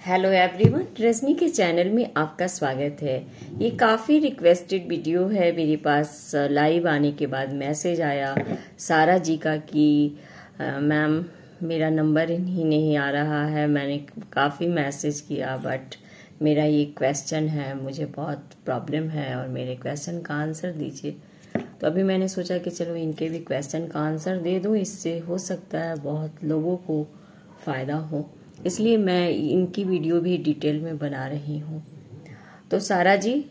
Hello everyone, Rajni के channel में आपका स्वागत है। ये काफ़ी रिक्वेस्टेड वीडियो है। मेरे पास लाइव आने के बाद मैसेज आया सारा जी का कि मैम मेरा नंबर ही नहीं आ रहा है। मैंने काफ़ी मैसेज किया बट मेरा ये क्वेश्चन है, मुझे बहुत प्रॉब्लम है और मेरे क्वेश्चन का आंसर दीजिए। तो अभी मैंने सोचा कि चलो इनके भी क्वेश्चन का आंसर दे दूँ, इससे हो सकता है बहुत लोगों को फ़ायदा हो, इसलिए मैं इनकी वीडियो भी डिटेल में बना रही हूँ। तो सारा जी,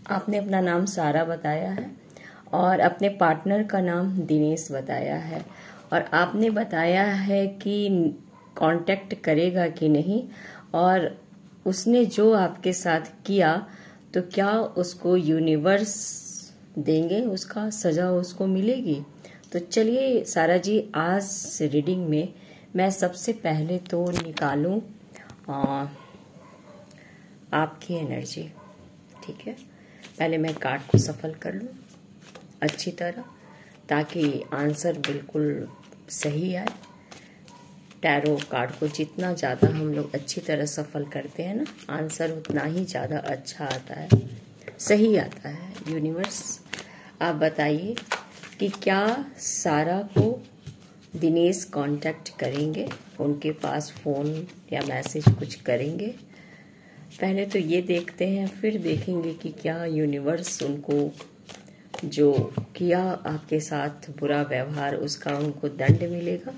आपने अपना नाम सारा बताया है और अपने पार्टनर का नाम दिनेश बताया है और आपने बताया है कि कांटेक्ट करेगा कि नहीं, और उसने जो आपके साथ किया तो क्या उसको यूनिवर्स देंगे, उसका सजा उसको मिलेगी। तो चलिए सारा जी, आज से रीडिंग में मैं सबसे पहले तो निकालूं आपकी एनर्जी। ठीक है, पहले मैं कार्ड को सफल कर लूं अच्छी तरह ताकि आंसर बिल्कुल सही आए। टैरो कार्ड को जितना ज़्यादा हम लोग अच्छी तरह सफल करते हैं ना, आंसर उतना ही ज़्यादा अच्छा आता है, सही आता है। यूनिवर्स, आप बताइए कि क्या सारा को दिनेश कांटेक्ट करेंगे, उनके पास फ़ोन या मैसेज कुछ करेंगे। पहले तो ये देखते हैं, फिर देखेंगे कि क्या यूनिवर्स उनको जो किया आपके साथ बुरा व्यवहार, उसका उनको दंड मिलेगा।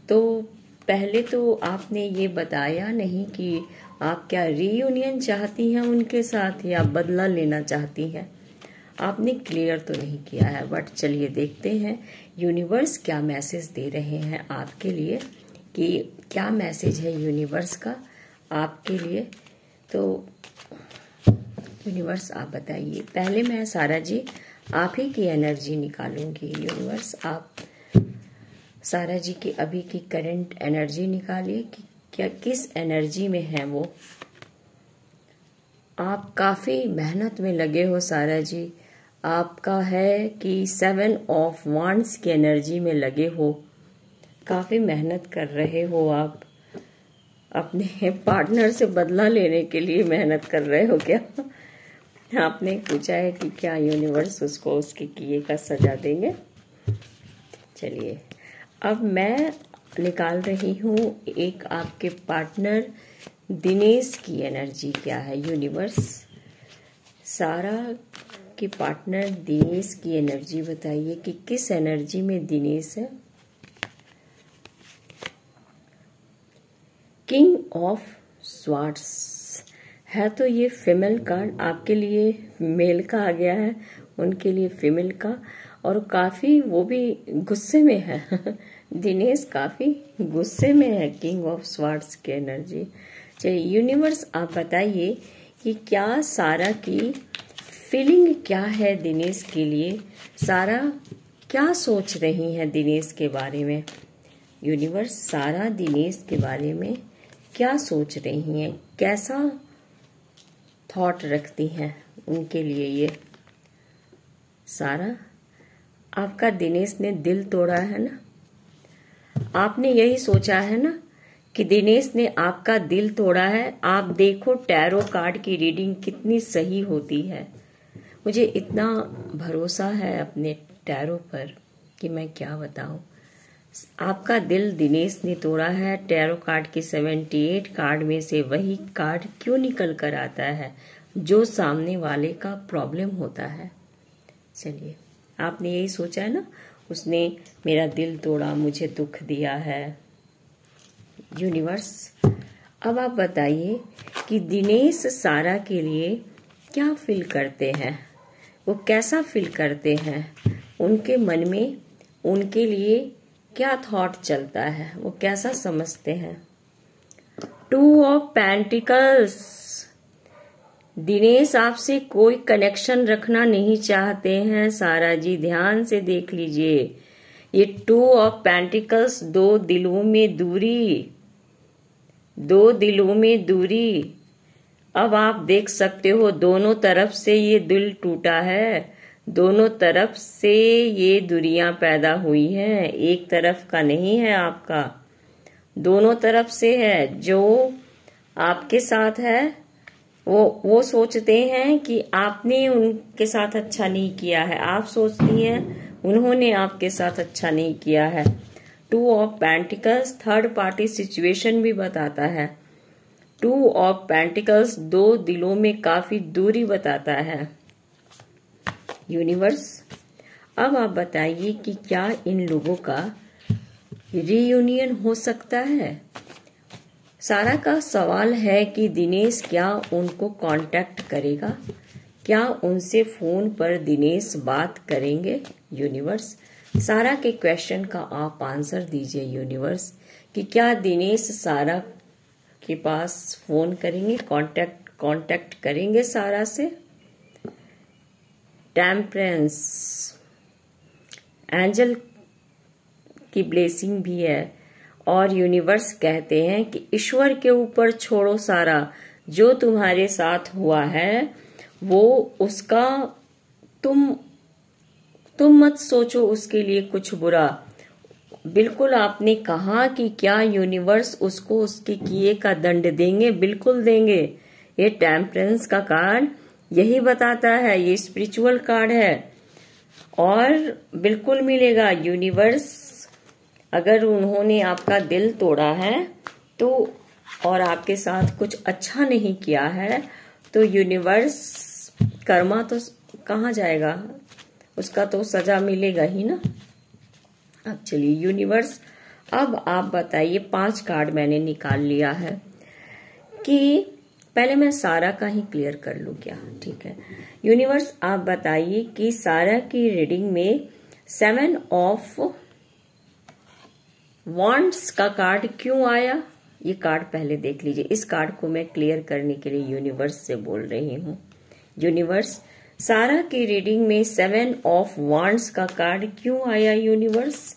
तो पहले तो आपने ये बताया नहीं कि आप क्या रीयूनियन चाहती हैं उनके साथ या बदला लेना चाहती हैं। आपने क्लियर तो नहीं किया है, बट चलिए देखते हैं यूनिवर्स क्या मैसेज दे रहे हैं आपके लिए, कि क्या मैसेज है यूनिवर्स का आपके लिए। तो यूनिवर्स आप बताइए। पहले मैं सारा जी आप ही की एनर्जी निकालूंगी। यूनिवर्स, आप सारा जी की अभी की करंट एनर्जी निकालिए कि क्या किस एनर्जी में है वो। आप काफ़ी मेहनत में लगे हो सारा जी। आपका है कि 7 ऑफ वांड्स की एनर्जी में लगे हो, काफ़ी मेहनत कर रहे हो। आप अपने पार्टनर से बदला लेने के लिए मेहनत कर रहे हो क्या? आपने पूछा है कि क्या यूनिवर्स उसको उसके किए का सजा देंगे। चलिए, अब मैं निकाल रही हूँ एक आपके पार्टनर दिनेश की एनर्जी क्या है। यूनिवर्स, सारा के पार्टनर दिनेश की एनर्जी बताइए कि किस एनर्जी में दिनेश है। किंग ऑफ स्वार्ड्स है, तो ये फीमेल कार्ड आपके लिए मेल का आ गया है, उनके लिए फीमेल का, और काफी वो भी गुस्से में है। दिनेश काफी गुस्से में है। किंग ऑफ स्वार्ड्स की एनर्जी। चलिए यूनिवर्स, आप बताइए कि क्या सारा की फीलिंग क्या है दिनेश के लिए। सारा क्या सोच रही है दिनेश के बारे में। यूनिवर्स, सारा दिनेश के बारे में क्या सोच रही हैं, कैसा थॉट रखती हैं उनके लिए ये। सारा, आपका दिनेश ने दिल तोड़ा है ना, आपने यही सोचा है ना कि दिनेश ने आपका दिल तोड़ा है। आप देखो टैरो कार्ड की रीडिंग कितनी सही होती है। मुझे इतना भरोसा है अपने टैरो पर कि मैं क्या बताऊं। आपका दिल दिनेश ने तोड़ा है। टैरो कार्ड की 78 कार्ड में से वही कार्ड क्यों निकल कर आता है जो सामने वाले का प्रॉब्लम होता है। चलिए, आपने यही सोचा है ना, उसने मेरा दिल तोड़ा, मुझे दुख दिया है। यूनिवर्स, अब आप बताइए कि दिनेश सारा के लिए क्या फील करते हैं, वो कैसा फील करते हैं, उनके मन में उनके लिए क्या थॉट चलता है, वो कैसा समझते हैं। 2 ऑफ पेंटिकल्स, दिनेश आपसे कोई कनेक्शन रखना नहीं चाहते हैं। सारा जी ध्यान से देख लीजिए, ये 2 ऑफ पेंटिकल्स, दो दिलों में दूरी, दो दिलों में दूरी। अब आप देख सकते हो दोनों तरफ से ये दिल टूटा है, दोनों तरफ से ये दूरियां पैदा हुई हैं, एक तरफ का नहीं है आपका, दोनों तरफ से है। जो आपके साथ है, वो सोचते हैं कि आपने उनके साथ अच्छा नहीं किया है, आप सोचती हैं उन्होंने आपके साथ अच्छा नहीं किया है। 2 of pentacles third party situation भी बताता है। 2 ऑफ पेंटिकल्स 2 दिलों में काफी दूरी बताता है। यूनिवर्स, अब आप बताइए कि क्या इन लोगों का रीयूनियन हो सकता है? सारा का सवाल है कि दिनेश क्या उनको कांटेक्ट करेगा, क्या उनसे फोन पर दिनेश बात करेंगे? यूनिवर्स, सारा के क्वेश्चन का आप आंसर दीजिए यूनिवर्स, कि क्या दिनेश सारा के पास फोन करेंगे, कांटेक्ट करेंगे सारा से? टेम्परेंस, एंजल की ब्लेसिंग भी है और यूनिवर्स कहते हैं कि ईश्वर के ऊपर छोड़ो सारा, जो तुम्हारे साथ हुआ है वो उसका तुम मत सोचो उसके लिए कुछ बुरा। बिल्कुल आपने कहा कि क्या यूनिवर्स उसको उसके किए का दंड देंगे? बिल्कुल देंगे। ये टेम्परेंस का कार्ड यही बताता है, ये स्पिरिचुअल कार्ड है और बिल्कुल मिलेगा। यूनिवर्स, अगर उन्होंने आपका दिल तोड़ा है तो और आपके साथ कुछ अच्छा नहीं किया है तो यूनिवर्स, कर्मा तो कहाँ जाएगा, उसका तो सजा मिलेगा ही ना। अब चलिए यूनिवर्स, अब आप बताइए, 5 कार्ड मैंने निकाल लिया है कि पहले मैं सारा का ही क्लियर कर लूं क्या? ठीक है यूनिवर्स, आप बताइए कि सारा की रीडिंग में 7 ऑफ वॉन्ड्स का कार्ड क्यों आया? ये कार्ड पहले देख लीजिए। इस कार्ड को मैं क्लियर करने के लिए यूनिवर्स से बोल रही हूँ। यूनिवर्स, सारा की रीडिंग में 7 ऑफ वॉन्ड्स का कार्ड क्यों आया? यूनिवर्स,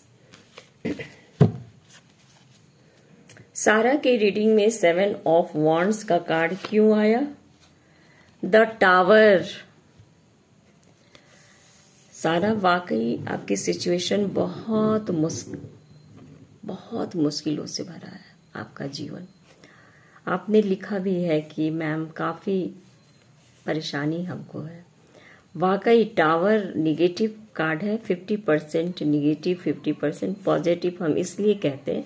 सारा की रीडिंग में 7 ऑफ वॉन्ड्स का कार्ड क्यों आया? The tower. सारा, वाकई आपकी सिचुएशन बहुत मुश्किलों से भरा है आपका जीवन। आपने लिखा भी है कि मैम काफी परेशानी हमको है। वाकई टावर निगेटिव कार्ड है, 50% निगेटिव 50% पॉजिटिव। हम इसलिए कहते हैं,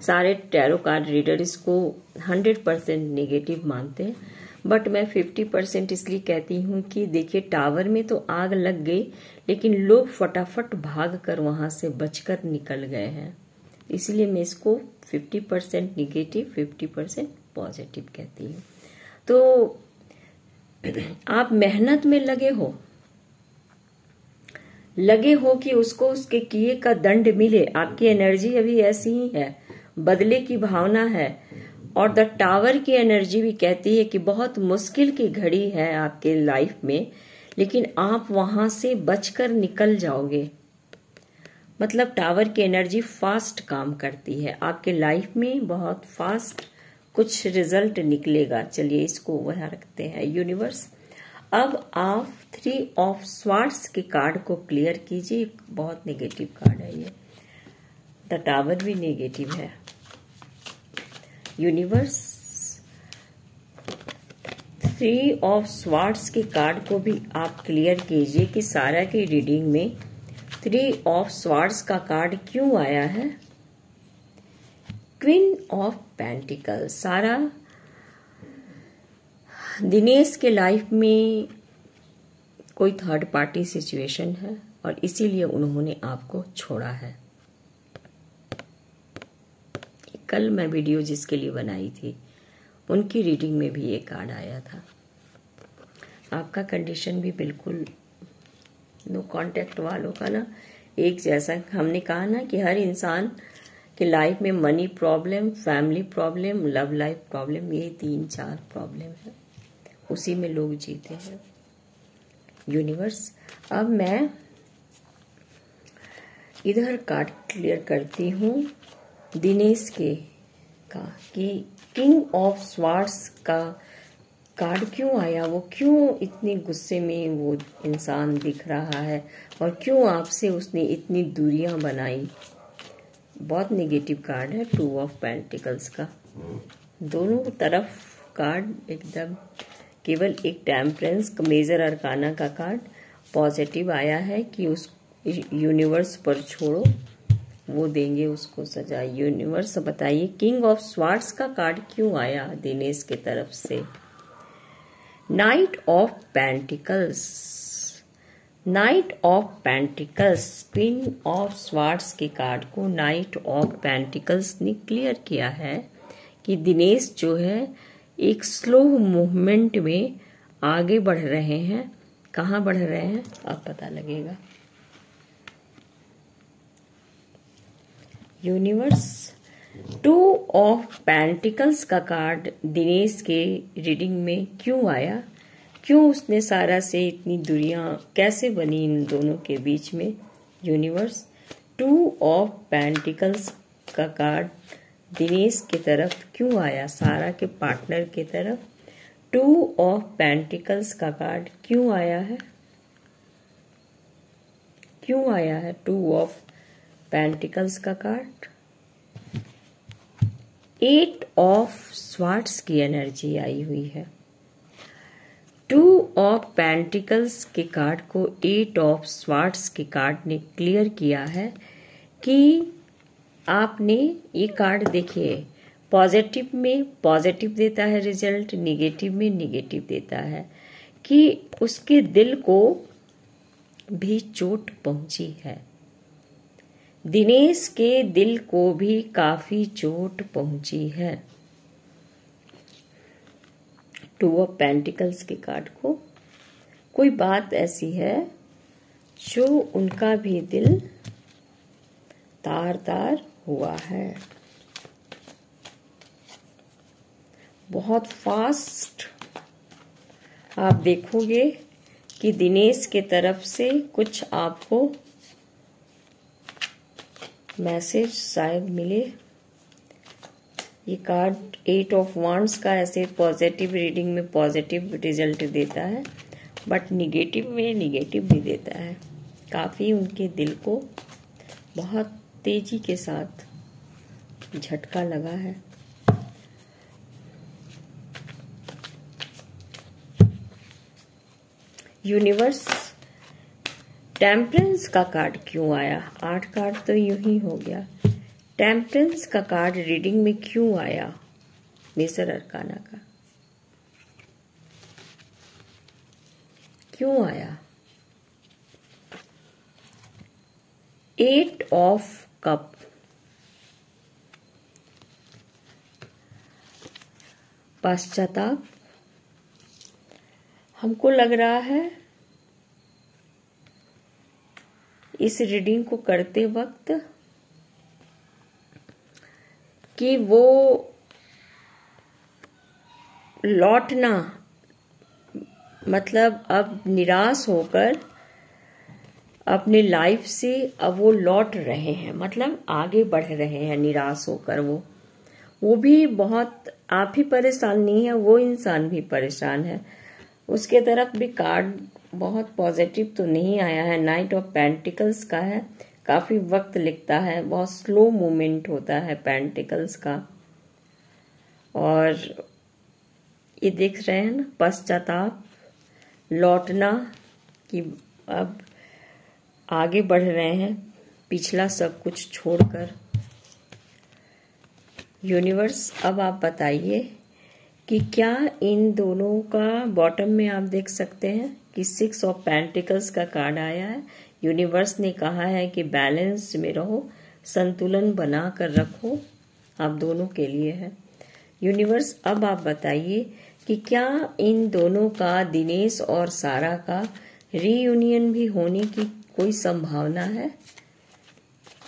सारे टैरो कार्ड रीडर इसको 100% निगेटिव मानते हैं, बट मैं 50% इसलिए कहती हूँ कि देखिए टावर में तो आग लग गई लेकिन लोग फटाफट भाग कर वहां से बचकर निकल गए हैं, इसलिए मैं इसको 50% निगेटिव 50% पॉजिटिव कहती हूँ। तो आप मेहनत में लगे हो कि उसको उसके किए का दंड मिले। आपकी एनर्जी अभी ऐसी ही है, बदले की भावना है। और द टावर की एनर्जी भी कहती है कि बहुत मुश्किल की घड़ी है आपके लाइफ में, लेकिन आप वहां से बचकर निकल जाओगे। मतलब टावर की एनर्जी फास्ट काम करती है आपके लाइफ में, बहुत फास्ट कुछ रिजल्ट निकलेगा। चलिए इसको वहां रखते हैं यूनिवर्स। अब आप 3 ऑफ स्वार्ड्स के कार्ड को क्लियर कीजिए। बहुत नेगेटिव कार्ड है ये, द टावर भी नेगेटिव है। यूनिवर्स, 3 ऑफ स्वार्ड्स के कार्ड को भी आप क्लियर कीजिए कि सारा की रीडिंग में 3 ऑफ स्वार्ड्स का कार्ड क्यों आया है? Queen of pentacle. सारा, दिनेश के लाइफ में कोई थर्ड पार्टी सिचुएशन है और इसीलिए उन्होंने आपको छोड़ा है। कल मैं वीडियो जिसके लिए बनाई थी उनकी रीडिंग में भी ये कार्ड आया था। आपका कंडीशन भी बिल्कुल नो कांटेक्ट वालों का ना एक जैसा। हमने कहा ना कि हर इंसान के लाइफ में money problem, family problem, love life problem, ये 3-4 प्रॉब्लम है, उसी में लोग जीते हैं। यूनिवर्स, अब मैं इधर कार्ड क्लियर करती हूँ दिनेश के का कि किंग ऑफ स्वार्ड्स का कार्ड क्यों आया, वो क्यों इतने गुस्से में वो इंसान दिख रहा है और क्यों आपसे उसने इतनी दूरियां बनाई। बहुत नेगेटिव कार्ड है 2 ऑफ पेंटिकल्स का। दोनों तरफ कार्ड एकदम केवल एक टेम्परेंस मेजर अरकाना का कार्ड पॉजिटिव आया है कि उस यूनिवर्स पर छोड़ो, वो देंगे उसको सजा। यूनिवर्स बताइए किंग ऑफ स्वार्ड्स का कार्ड क्यों आया दिनेश की तरफ से। Night of pentacles, night of pentacles, queen of swords के कार्ड को नाइट ऑफ पेंटिकल्स ने क्लियर किया है कि दिनेश जो है एक स्लो मूवमेंट में आगे बढ़ रहे हैं। कहाँ बढ़ रहे हैं अब पता लगेगा। यूनिवर्स, टू ऑफ पेंटिकल्स का कार्ड दिनेश के रीडिंग में क्यों आया, क्यों उसने सारा से इतनी दूरियां कैसे बनी इन दोनों के बीच में। यूनिवर्स, टू ऑफ पेंटिकल्स का कार्ड दिनेश की तरफ क्यों आया, सारा के पार्टनर की तरफ। टू ऑफ पेंटिकल्स का कार्ड क्यों आया है, क्यों आया है टू ऑफ पेंटिकल्स का कार्ड। एट ऑफ स्वार्ड्स की एनर्जी आई हुई है। टू ऑफ पेंटिकल्स के कार्ड को एट ऑफ स्वार्ड्स के कार्ड ने क्लियर किया है कि आपने ये कार्ड देखिए, पॉजिटिव में पॉजिटिव देता है रिजल्ट, निगेटिव में निगेटिव देता है कि उसके दिल को भी चोट पहुंची है। दिनेश के दिल को भी काफी चोट पहुंची है। टू ऑफ पेंटिकल्स के कार्ड को कोई बात ऐसी है जो उनका भी दिल तार तार हुआ है। बहुत फास्ट आप देखोगे कि दिनेश के तरफ से कुछ आपको मैसेज शायद मिले। ये कार्ड एट ऑफ वांड्स का ऐसे पॉजिटिव रीडिंग में पॉजिटिव रिजल्ट देता है, बट निगेटिव में निगेटिव भी देता है। काफी उनके दिल को बहुत तेजी के साथ झटका लगा है। यूनिवर्स, टेम्परेंस का कार्ड क्यों आया। 8 कार्ड तो यूं ही हो गया। टेम्परेंस का कार्ड रीडिंग में क्यों आया मेजर अरकाना का, क्यों आया। 8 ऑफ कप, पश्चाताप। हमको लग रहा है इस रीडिंग को करते वक्त कि वो लौटना, मतलब अब निराश होकर अपने लाइफ से अब वो लौट रहे हैं, मतलब आगे बढ़ रहे हैं निराश होकर। वो भी बहुत, आप ही परेशान नहीं है, वो इंसान भी परेशान है। उसके तरफ भी कार्ड बहुत पॉजिटिव तो नहीं आया है। नाइट ऑफ पेंटिकल्स का है, काफी वक्त लगता है, बहुत स्लो मूवमेंट होता है पेंटिकल्स का। और ये देख रहे हैं ना, पश्चाताप, लौटना, कि अब आगे बढ़ रहे हैं पिछला सब कुछ छोड़कर। यूनिवर्स, अब आप बताइए कि क्या इन दोनों का बॉटम में आप देख सकते हैं कि 6 ऑफ पेंटिकल्स का कार्ड आया है। यूनिवर्स ने कहा है कि बैलेंस में रहो, संतुलन बना कर रखो, आप दोनों के लिए है। यूनिवर्स, अब आप बताइए कि क्या इन दोनों का, दिनेश और सारा का रीयूनियन भी होने की कोई संभावना है।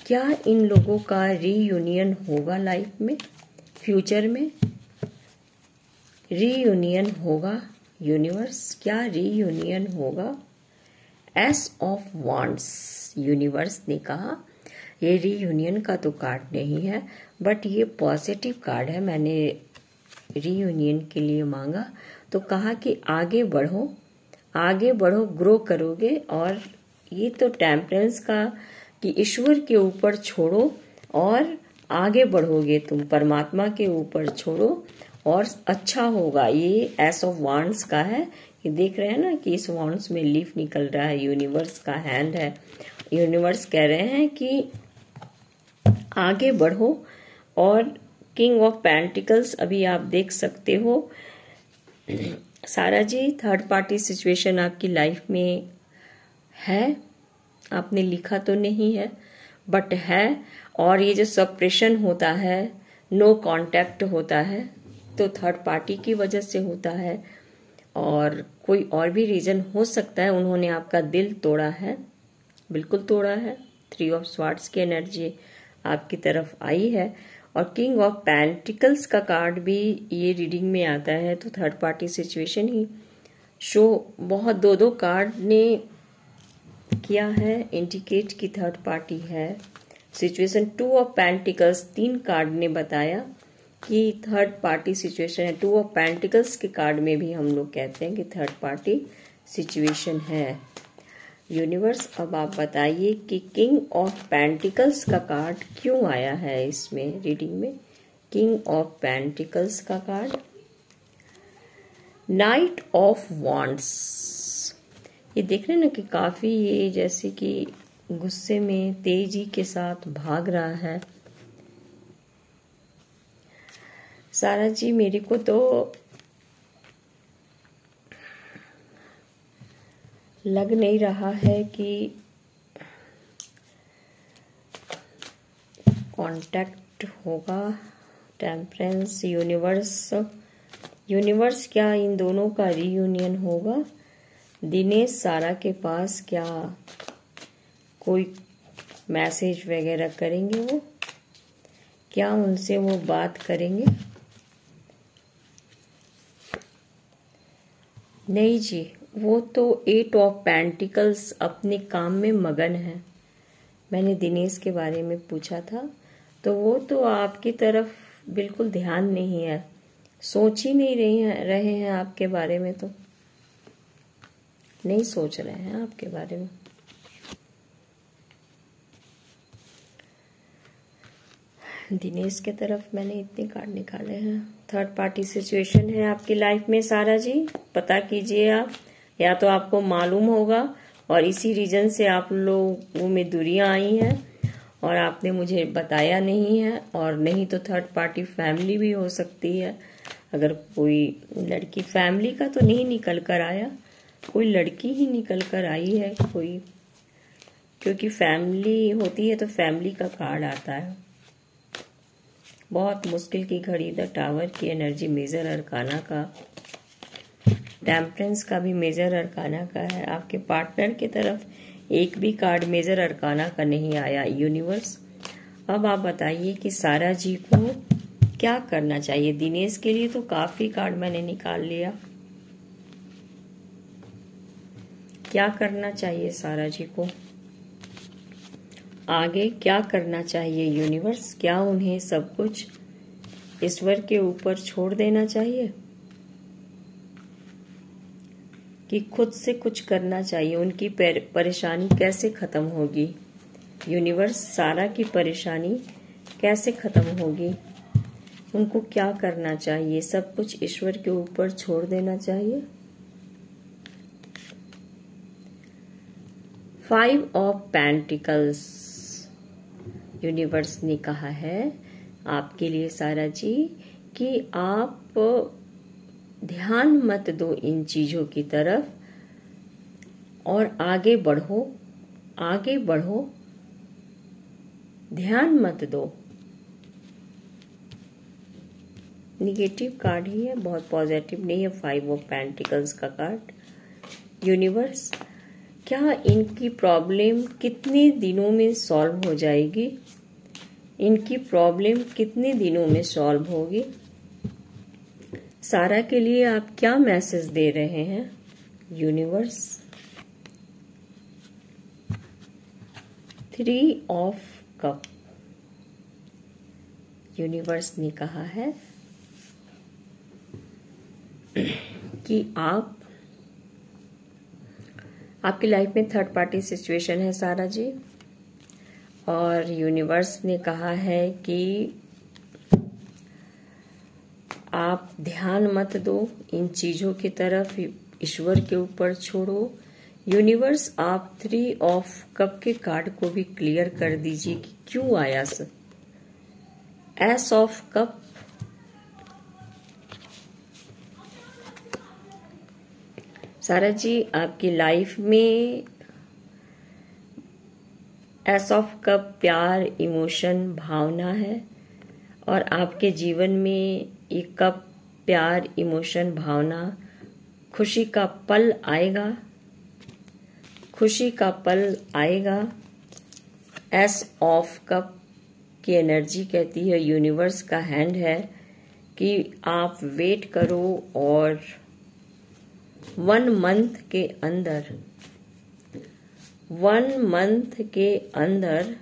क्या इन लोगों का रीयूनियन होगा लाइफ में, फ्यूचर में रीयूनियन होगा। यूनिवर्स, क्या रीयूनियन होगा। एस ऑफ वांड्स, यूनिवर्स ने कहा ये रीयूनियन का तो कार्ड नहीं है, बट ये पॉजिटिव कार्ड है। मैंने रीयूनियन के लिए मांगा तो कहा कि आगे बढ़ो, आगे बढ़ो, ग्रो करोगे। और ये तो टेम्परेंस का कि ईश्वर के ऊपर छोड़ो और आगे बढ़ोगे, तुम परमात्मा के ऊपर छोड़ो और अच्छा होगा। ये एस ऑफ वांड्स का है, ये देख रहे हैं ना कि इस वांड्स में लीफ निकल रहा है, यूनिवर्स का हैंड है। यूनिवर्स कह रहे हैं कि आगे बढ़ो। और किंग ऑफ पेंटिकल्स अभी आप देख सकते हो सारा जी, थर्ड पार्टी सिचुएशन आपकी लाइफ में है। आपने लिखा तो नहीं है बट है। और ये जो सप्रेशन होता है, नो कांटेक्ट होता है, तो थर्ड पार्टी की वजह से होता है। और कोई और भी रीजन हो सकता है, उन्होंने आपका दिल तोड़ा है, बिल्कुल तोड़ा है। 3 ऑफ स्वॉर्ड्स की एनर्जी आपकी तरफ आई है। और किंग ऑफ पेंटिकल्स का कार्ड भी ये रीडिंग में आता है, तो थर्ड पार्टी सिचुएशन ही शो बहुत दो कार्ड ने किया है इंडिकेट की थर्ड पार्टी है। सिचुएशन 2 ऑफ पेंटिकल्स 3 कार्ड ने बताया कि थर्ड पार्टी सिचुएशन है। 2 ऑफ पेंटिकल्स के कार्ड में भी हम लोग कहते हैं कि थर्ड पार्टी सिचुएशन है। यूनिवर्स अब आप बताइए कि किंग ऑफ पेंटिकल्स का कार्ड क्यों आया है इसमें रीडिंग में। किंग ऑफ पेंटिकल्स का कार्ड, नाइट ऑफ वॉन्ड्स। ये देख रहे हैं ना कि काफी ये जैसे कि गुस्से में तेजी के साथ भाग रहा है। सारा जी, मेरे को तो लग नहीं रहा है कि कांटेक्ट होगा। टेम्परेंस, यूनिवर्स क्या इन दोनों का रीयूनियन होगा? दिनेश सारा के पास क्या कोई मैसेज वगैरह करेंगे? वो क्या उनसे वो बात करेंगे? नहीं जी, वो तो 8 ऑफ पेंटिकल्स अपने काम में मगन है। मैंने दिनेश के बारे में पूछा था तो वो तो आपकी तरफ बिल्कुल ध्यान नहीं है, सोच ही नहीं रहे हैं आपके बारे में, तो नहीं सोच रहे हैं आपके बारे में। दिनेश के तरफ मैंने इतने कार्ड निकाले हैं। थर्ड पार्टी सिचुएशन है आपकी लाइफ में सारा जी, पता कीजिए आप, या तो आपको मालूम होगा और इसी रीजन से आप लोगों में दूरियां आई हैं और आपने मुझे बताया नहीं है। और नहीं तो थर्ड पार्टी फैमिली भी हो सकती है। अगर कोई लड़की, फैमिली का तो नहीं निकल कर आया, कोई लड़की ही निकल कर आई है कोई, क्योंकि फैमिली होती है तो फैमिली का कार्ड आता है। बहुत मुश्किल की घड़ी, द टावर की एनर्जी मेजर अरकाना का, टेम्परेंस का भी मेजर अरकाना का है। आपके पार्टनर की तरफ एक भी कार्ड मेजर अरकाना का नहीं आया। यूनिवर्स अब आप बताइए कि सारा जी को क्या करना चाहिए। दिनेश के लिए तो काफी कार्ड मैंने निकाल लिया, क्या करना चाहिए सारा जी को, आगे क्या करना चाहिए यूनिवर्स? क्या उन्हें सब कुछ ईश्वर के ऊपर छोड़ देना चाहिए कि खुद से कुछ करना चाहिए? उनकी परेशानी कैसे खत्म होगी यूनिवर्स? सारा की परेशानी कैसे खत्म होगी? उनको क्या करना चाहिए? सब कुछ ईश्वर के ऊपर छोड़ देना चाहिए। 5 ऑफ पेंटिकल्स यूनिवर्स ने कहा है आपके लिए सारा जी कि आप ध्यान मत दो इन चीजों की तरफ और आगे बढ़ो, आगे बढ़ो, ध्यान मत दो। निगेटिव कार्ड ही है, बहुत पॉजिटिव नहीं है 5 ऑफ पेंटिकल्स का कार्ड। यूनिवर्स क्या इनकी प्रॉब्लम कितने दिनों में सॉल्व हो जाएगी? इनकी प्रॉब्लम कितने दिनों में सॉल्व होगी? सारा के लिए आप क्या मैसेज दे रहे हैं यूनिवर्स? 3 ऑफ कप यूनिवर्स ने कहा है कि आपकी लाइफ में थर्ड पार्टी सिचुएशन है सारा जी, और यूनिवर्स ने कहा है कि आप ध्यान मत दो इन चीजों की तरफ, ईश्वर के ऊपर छोड़ो। यूनिवर्स, आप 3 ऑफ कप के कार्ड को भी क्लियर कर दीजिए कि क्यों आया सर। एस ऑफ कप, सारा जी आपकी लाइफ में एस ऑफ कप प्यार, इमोशन, भावना है, और आपके जीवन में ये कप प्यार, इमोशन, भावना, खुशी का पल आएगा, खुशी का पल आएगा। एस ऑफ कप की एनर्जी कहती है, यूनिवर्स का हैंड है कि आप वेट करो और 1 मंथ के अंदर, 1 मंथ के अंदर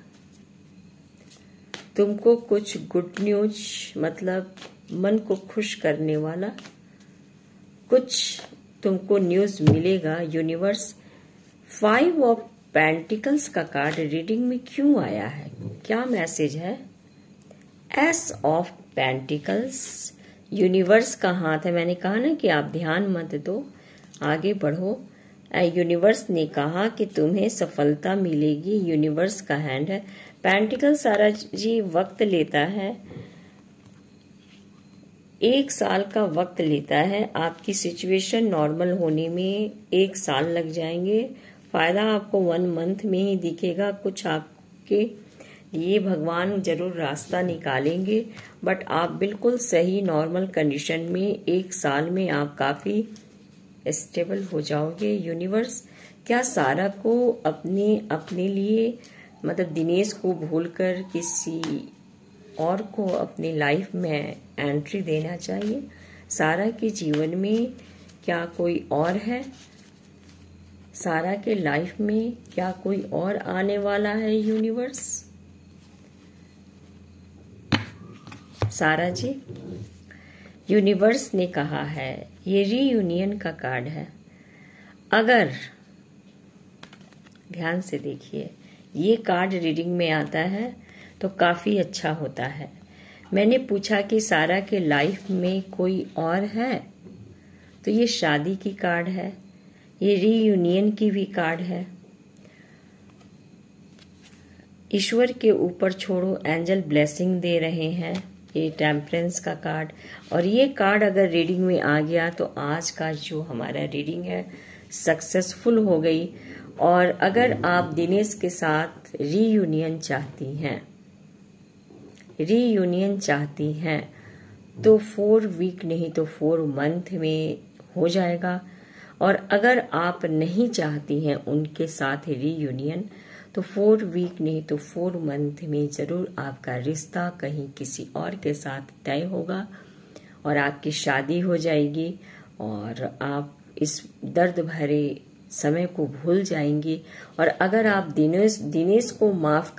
तुमको कुछ गुड न्यूज, मतलब मन को खुश करने वाला कुछ तुमको न्यूज मिलेगा। यूनिवर्स, 5 ऑफ पेंटिकल्स का कार्ड रीडिंग में क्यों आया है, क्या मैसेज है? एस ऑफ पेंटिकल्स, यूनिवर्स का हाथ है। मैंने कहा ना कि आप ध्यान मत दो, आगे बढ़ो। यूनिवर्स ने कहा कि तुम्हें सफलता मिलेगी, यूनिवर्स का हैंड है। पेंटिकल सारा जी वक्त लेता है, 1 साल का वक्त लेता है। आपकी सिचुएशन नॉर्मल होने में 1 साल लग जाएंगे। फायदा आपको 1 मंथ में ही दिखेगा। कुछ आपके लिए भगवान जरूर रास्ता निकालेंगे, बट आप बिल्कुल सही नॉर्मल कंडीशन में 1 साल में आप काफी स्टेबल हो जाओगे। यूनिवर्स, क्या सारा को अपने लिए, मतलब दिनेश को भूलकर किसी और को अपनी लाइफ में एंट्री देना चाहिए? सारा के जीवन में क्या कोई और है? सारा के लाइफ में क्या कोई और आने वाला है? यूनिवर्स, सारा जी, यूनिवर्स ने कहा है, ये रीयूनियन का कार्ड है। अगर ध्यान से देखिए, ये कार्ड रीडिंग में आता है तो काफी अच्छा होता है। मैंने पूछा कि सारा के लाइफ में कोई और है, तो ये शादी की कार्ड है, ये रीयूनियन की भी कार्ड है। ईश्वर के ऊपर छोड़ो, एंजल ब्लेसिंग दे रहे हैं, ये टेम्परेंस का कार्ड। और ये कार्ड अगर रीडिंग में आ गया तो आज का जो हमारा रीडिंग है सक्सेसफुल हो गई। और अगर आप दिनेश के साथ रीयूनियन चाहती हैं तो 4 वीक नहीं तो 4 मंथ में हो जाएगा। और अगर आप नहीं चाहती हैं उनके साथ रीयूनियन तो 4 वीक नहीं तो 4 मंथ में जरूर आपका रिश्ता कहीं किसी और के साथ तय होगा और आपकी शादी हो जाएगी और आप इस दर्द भरे समय को भूल जाएंगी। और अगर आप दिनेश को माफ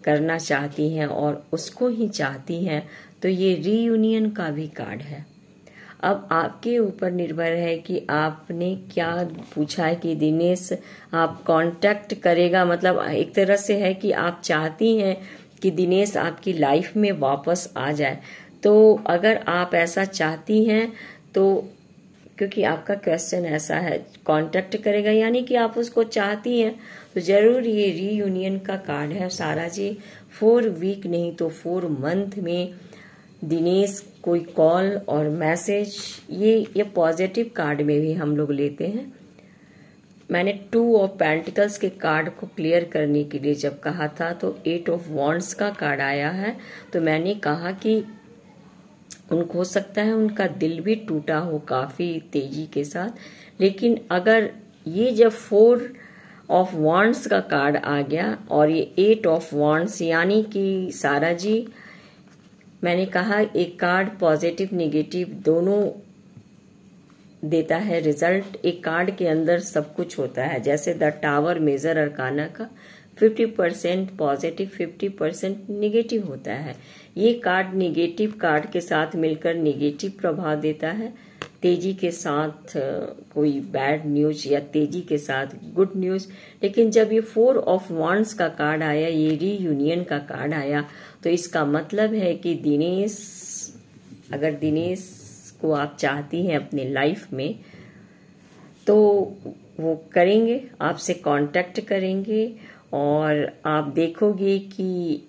करना चाहती हैं और उसको ही चाहती हैं तो ये रीयूनियन का भी कार्ड है। अब आपके ऊपर निर्भर है कि आपने क्या पूछा है कि दिनेश आप कांटेक्ट करेगा, मतलब एक तरह से है कि आप चाहती हैं कि दिनेश आपकी लाइफ में वापस आ जाए। तो अगर आप ऐसा चाहती हैं तो, क्योंकि आपका क्वेश्चन ऐसा है, कांटेक्ट करेगा यानी कि आप उसको चाहती हैं, तो जरूर ये रीयूनियन का कार्ड है सारा जी। 4 वीक नहीं तो 4 मंथ में दिनेश कोई कॉल और मैसेज, ये पॉजिटिव कार्ड में भी हम लोग लेते हैं। मैंने 2 ऑफ पेंटिकल्स के कार्ड को क्लियर करने के लिए जब कहा था तो 8 ऑफ वॉन्ड्स का कार्ड आया है। तो मैंने कहा कि उनको हो सकता है उनका दिल भी टूटा हो काफी तेजी के साथ, लेकिन अगर ये जब 4 ऑफ वॉन्ड्स का कार्ड आ गया और ये 8 ऑफ वॉन्ड्स, यानी कि सारा जी, मैंने कहा एक कार्ड पॉजिटिव नेगेटिव दोनों देता है रिजल्ट। एक कार्ड के अंदर सब कुछ होता है, जैसे द टावर मेजर अरकाना का 50% पॉजिटिव 50% नेगेटिव होता है। ये कार्ड नेगेटिव कार्ड के साथ मिलकर नेगेटिव प्रभाव देता है, तेजी के साथ कोई बैड न्यूज या तेजी के साथ गुड न्यूज। लेकिन जब ये 4 ऑफ वॉन्ड्स का कार्ड आया, ये रीयूनियन का कार्ड आया, तो इसका मतलब है कि दिनेश अगर दिनेश को आप चाहती हैं अपने लाइफ में तो वो करेंगे, आपसे कांटेक्ट करेंगे और आप देखोगे कि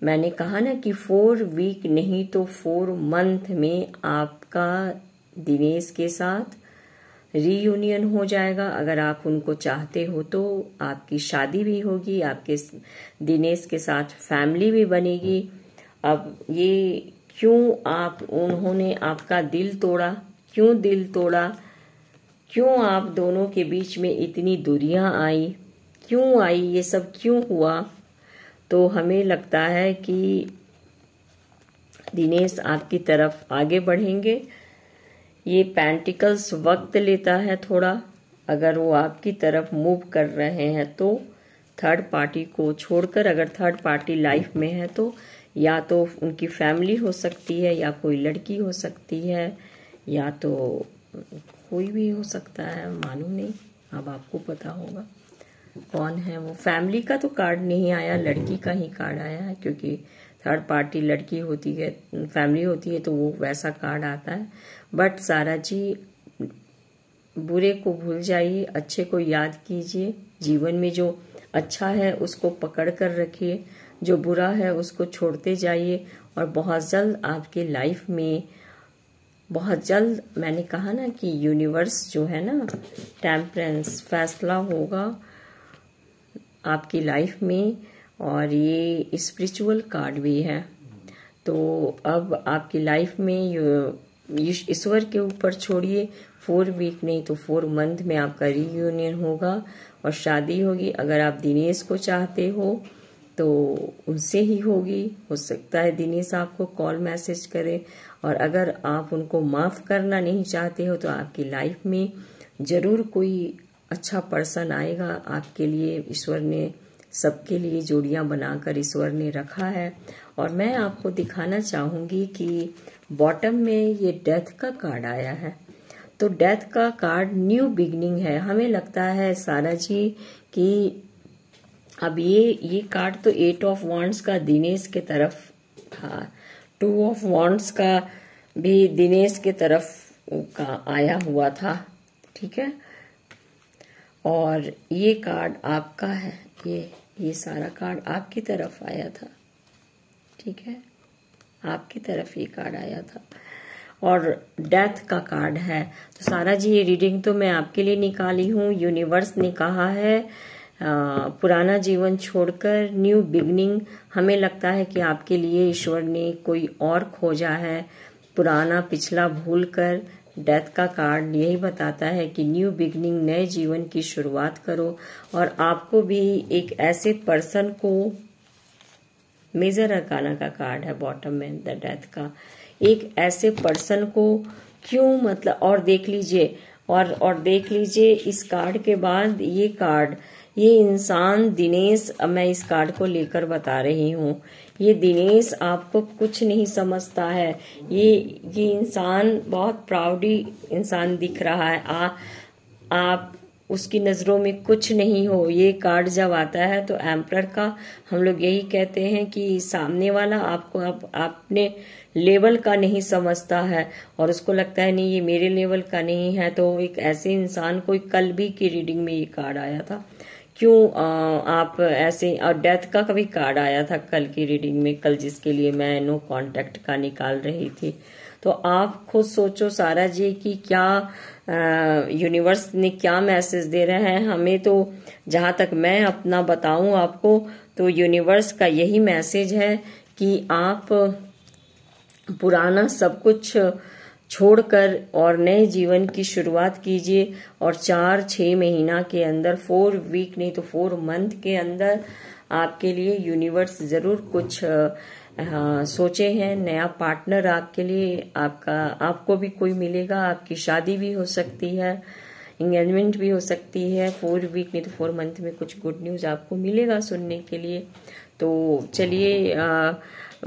मैंने कहा ना कि 4 वीक नहीं तो 4 मंथ में आपका दिनेश के साथ रीयूनियन हो जाएगा। अगर आप उनको चाहते हो तो आपकी शादी भी होगी, आपके दिनेश के साथ फैमिली भी बनेगी। अब ये उन्होंने आपका दिल तोड़ा, क्यों दिल तोड़ा, क्यों आप दोनों के बीच में इतनी दूरियां आई, क्यों आई, ये सब क्यों हुआ, तो हमें लगता है कि दिनेश आपकी तरफ आगे बढ़ेंगे। ये पेंटिकल्स वक्त लेता है थोड़ा, अगर वो आपकी तरफ मूव कर रहे हैं तो थर्ड पार्टी को छोड़कर, अगर थर्ड पार्टी लाइफ में है तो या तो उनकी फैमिली हो सकती है, या कोई लड़की हो सकती है, या तो कोई भी हो सकता है, मालूम नहीं, अब आपको पता होगा कौन है वो। फैमिली का तो कार्ड नहीं आया, लड़की का ही कार्ड आया है, क्योंकि थर्ड पार्टी लड़की होती है, फैमिली होती है तो वो वैसा कार्ड आता है। बट सारा जी, बुरे को भूल जाइए, अच्छे को याद कीजिए, जीवन में जो अच्छा है उसको पकड़ कर रखिए, जो बुरा है उसको छोड़ते जाइए, और बहुत जल्द आपके लाइफ में, बहुत जल्द, मैंने कहा ना कि यूनिवर्स जो है ना, टेम्परेंस, फैसला होगा आपकी लाइफ में। और ये स्पिरिचुअल कार्ड भी है, तो अब आपकी लाइफ में ईश्वर के ऊपर छोड़िए, 4 वीक नहीं तो 4 मंथ में आपका रीयूनियन होगा और शादी होगी। अगर आप दिनेश को चाहते हो तो उनसे ही होगी, हो सकता है दिनेश आपको कॉल मैसेज करे। और अगर आप उनको माफ करना नहीं चाहते हो तो आपकी लाइफ में जरूर कोई अच्छा पर्सन आएगा आपके लिए। ईश्वर ने सबके लिए जोड़ियां बनाकर ईश्वर ने रखा है। और मैं आपको दिखाना चाहूंगी कि बॉटम में ये डेथ का कार्ड आया है, तो डेथ का कार्ड न्यू बिगनिंग है। हमें लगता है सारा जी कि अब ये कार्ड तो 8 ऑफ वॉन्ड्स का दिनेश के तरफ था, 2 ऑफ वॉन्ड्स का भी दिनेश के तरफ का आया हुआ था, ठीक है। और ये कार्ड आपका है, ये सारा कार्ड आपकी तरफ आया था, ठीक है, आपकी तरफ ये कार्ड आया था। और डेथ का कार्ड है। तो सारा जी, ये रीडिंग तो मैं आपके लिए निकाली हूँ। यूनिवर्स ने कहा है पुराना जीवन छोड़कर न्यू बिगनिंग। हमें लगता है कि आपके लिए ईश्वर ने कोई और खोजा है, पुराना पिछला भूलकर। डेथ का कार्ड यही बताता है कि न्यू बिगनिंग, नए जीवन की शुरुआत करो। और आपको भी एक ऐसे पर्सन को, मेजर अरकाना का कार्ड है बॉटम में, द डेथ का, एक ऐसे पर्सन को क्यों, मतलब, और देख लीजिए, और देख लीजिए इस कार्ड के बाद ये कार्ड, ये इंसान दिनेश, अब मैं इस कार्ड को लेकर बता रही हूँ, ये दिनेश आपको कुछ नहीं समझता है। ये इंसान बहुत प्राउडी इंसान दिख रहा है। आप उसकी नजरों में कुछ नहीं हो। ये कार्ड जब आता है तो एम्परर का हम लोग यही कहते हैं कि सामने वाला आपको अपने लेवल का नहीं समझता है और उसको लगता है नहीं ये मेरे लेवल का नहीं है। तो एक ऐसे इंसान को, कल भी की रीडिंग में ये कार्ड आया था, क्यों आप ऐसे, और डेथ का कभी कार्ड आया था कल की रीडिंग में, कल जिसके लिए मैं नो कांटेक्ट का निकाल रही थी। तो आप खुद सोचो सारा जी कि क्या यूनिवर्स ने क्या मैसेज दे रहे हैं हमें। तो जहां तक मैं अपना बताऊं आपको, तो यूनिवर्स का यही मैसेज है कि आप पुराना सब कुछ छोड़कर और नए जीवन की शुरुआत कीजिए। और 4-6 महीना के अंदर, 4 वीक नहीं तो 4 मंथ के अंदर आपके लिए यूनिवर्स जरूर कुछ सोचे हैं। नया पार्टनर आपके लिए, आपको भी कोई मिलेगा, आपकी शादी भी हो सकती है, एंगेजमेंट भी हो सकती है। 4 वीक नहीं तो 4 मंथ में कुछ गुड न्यूज आपको मिलेगा सुनने के लिए। तो चलिए,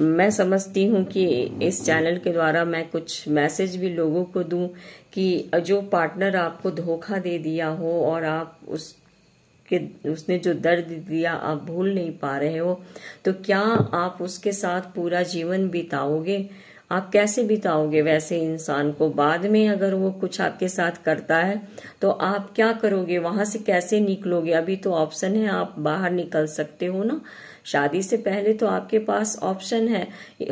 मैं समझती हूँ कि इस चैनल के द्वारा मैं कुछ मैसेज भी लोगों को दूं कि जो पार्टनर आपको धोखा दे दिया हो और आप उसने जो दर्द दिया आप भूल नहीं पा रहे हो, तो क्या आप उसके साथ पूरा जीवन बिताओगे? आप कैसे बिताओगे वैसे इंसान को? बाद में अगर वो कुछ आपके साथ करता है तो आप क्या करोगे? वहां से कैसे निकलोगे? अभी तो ऑप्शन है, आप बाहर निकल सकते हो ना। शादी से पहले तो आपके पास ऑप्शन है।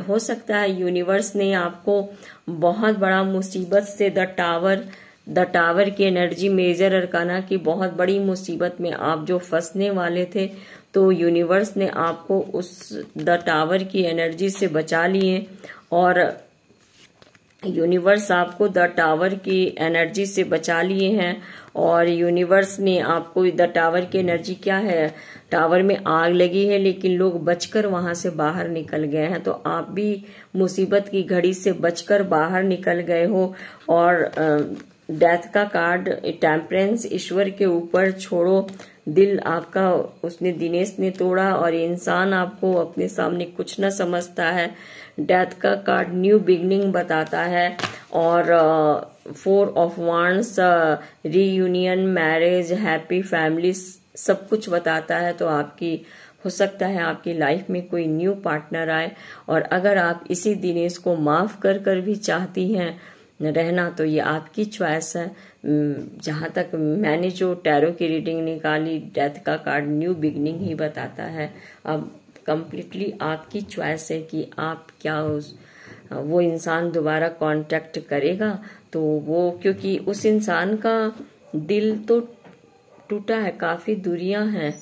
हो सकता है यूनिवर्स ने आपको बहुत बड़ा मुसीबत से द टावर की एनर्जी, मेजर अरकाना की बहुत बड़ी मुसीबत में आप जो फंसने वाले थे, तो यूनिवर्स ने आपको उस द टावर की एनर्जी से बचा लिए। और यूनिवर्स आपको द टावर की एनर्जी से बचा लिए हैं। और यूनिवर्स ने आपको, द टावर की एनर्जी क्या है? टावर में आग लगी है लेकिन लोग बचकर वहां से बाहर निकल गए हैं, तो आप भी मुसीबत की घड़ी से बचकर बाहर निकल गए हो। और डेथ का कार्ड, टेम्परेंस, ईश्वर के ऊपर छोड़ो, दिल आपका उसने, दिनेश ने तोड़ा और इंसान आपको अपने सामने कुछ न समझता है। डेथ का कार्ड न्यू बिगनिंग बताता है। और 4 of wands, reunion, marriage, happy family, सब कुछ बताता है। तो आपकी, हो सकता है आपकी लाइफ में कोई न्यू पार्टनर आए। और अगर आप इसी दिनेश को माफ कर कर भी चाहती हैं रहना, तो ये आपकी चॉइस है। जहां तक मैंने जो टैरो की रीडिंग निकाली, डेथ का कार्ड न्यू बिगनिंग ही बताता है। अब कंप्लीटली आपकी चॉइस है कि आप क्या वो इंसान दोबारा कांटेक्ट करेगा तो वो, क्योंकि उस इंसान का दिल तो टूटा है, काफी दूरियां हैं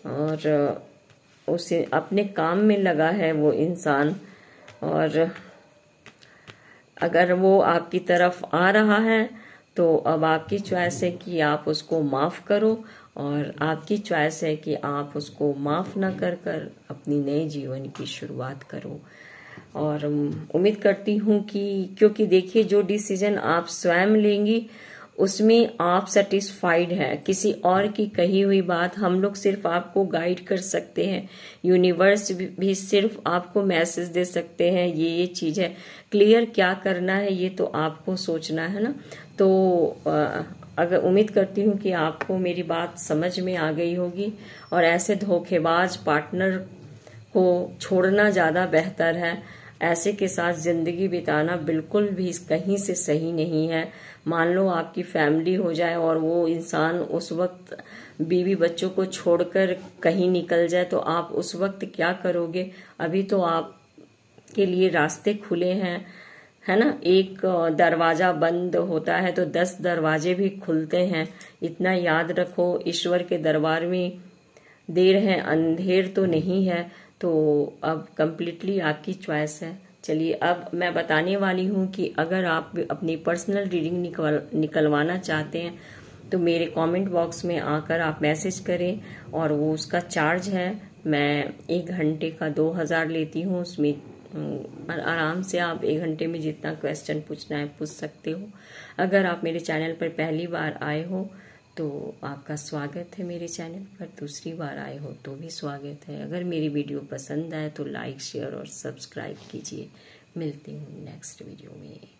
और उसे अपने काम में लगा है वो इंसान। और अगर वो आपकी तरफ आ रहा है तो अब आपकी चॉइस है कि आप उसको माफ करो, और आपकी चॉइस है कि आप उसको माफ न कर कर अपनी नए जीवन की शुरुआत करो। और उम्मीद करती हूँ कि, क्योंकि देखिए जो डिसीजन आप स्वयं लेंगी उसमें आप सेटिस्फाइड है। किसी और की कही हुई बात, हम लोग सिर्फ आपको गाइड कर सकते हैं। यूनिवर्स भी सिर्फ आपको मैसेज दे सकते हैं, ये चीज है। क्लियर क्या करना है ये तो आपको सोचना है ना। तो अगर, उम्मीद करती हूँ कि आपको मेरी बात समझ में आ गई होगी। और ऐसे धोखेबाज पार्टनर को छोड़ना ज्यादा बेहतर है। ऐसे के साथ जिंदगी बिताना बिल्कुल भी कहीं से सही नहीं है। मान लो आपकी फैमिली हो जाए और वो इंसान उस वक्त बीवी बच्चों को छोड़कर कहीं निकल जाए, तो आप उस वक्त क्या करोगे? अभी तो आपके लिए रास्ते खुले हैं, है ना। एक दरवाजा बंद होता है तो 10 दरवाजे भी खुलते हैं। इतना याद रखो, ईश्वर के दरबार में देर है, अंधेर तो नहीं है। तो अब कंप्लीटली आपकी चॉइस है। चलिए, अब मैं बताने वाली हूँ कि अगर आप अपनी पर्सनल रीडिंग निकलवाना चाहते हैं तो मेरे कमेंट बॉक्स में आकर आप मैसेज करें, और वो उसका चार्ज है। मैं 1 घंटे का 2000 लेती हूँ। उसमें आराम से आप 1 घंटे में जितना क्वेश्चन पूछना है पूछ सकते हो। अगर आप मेरे चैनल पर पहली बार आए हो तो आपका स्वागत है मेरे चैनल पर, दूसरी बार आए हो तो भी स्वागत है। अगर मेरी वीडियो पसंद आए तो लाइक, शेयर और सब्सक्राइब कीजिए। मिलती हूँ नेक्स्ट वीडियो में।